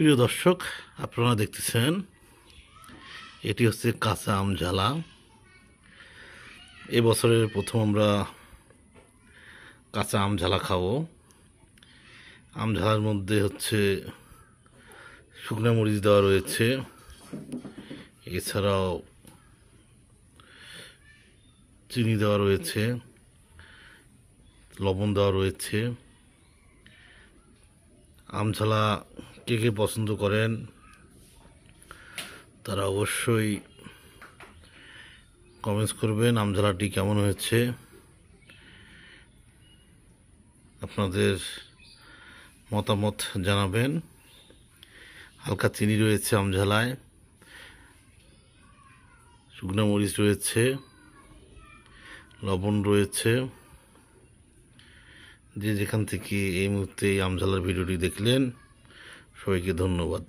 প্রিয় দর্শক, আপনারা দেখতেছেন এটি হচ্ছে কাঁচা আম ঝালা। এবছরের প্রথম আমরা কাঁচা আম ঝালা খাবো। আম ঝালার মধ্যে হচ্ছে শুকনো মরিচ দেওয়া রয়েছে, এছাড়াও চিনি দেওয়া রয়েছে, লবণ দেওয়া রয়েছে। আম ঝালা কে কে পছন্দ করেন তারা অবশ্যই কমেন্টস করবেন আম ঝালাটি কেমন হয়েছে। আপনাদের মতামত জানাবেন। হালকা চিনি রয়েছে আম ঝালায়, শুকনো মরিচ রয়েছে, লবণ রয়েছে। যে যেখান থেকে এই মুহূর্তে এই আম ঝালার ভিডিওটি দেখলেন, সবাইকে ধন্যবাদ।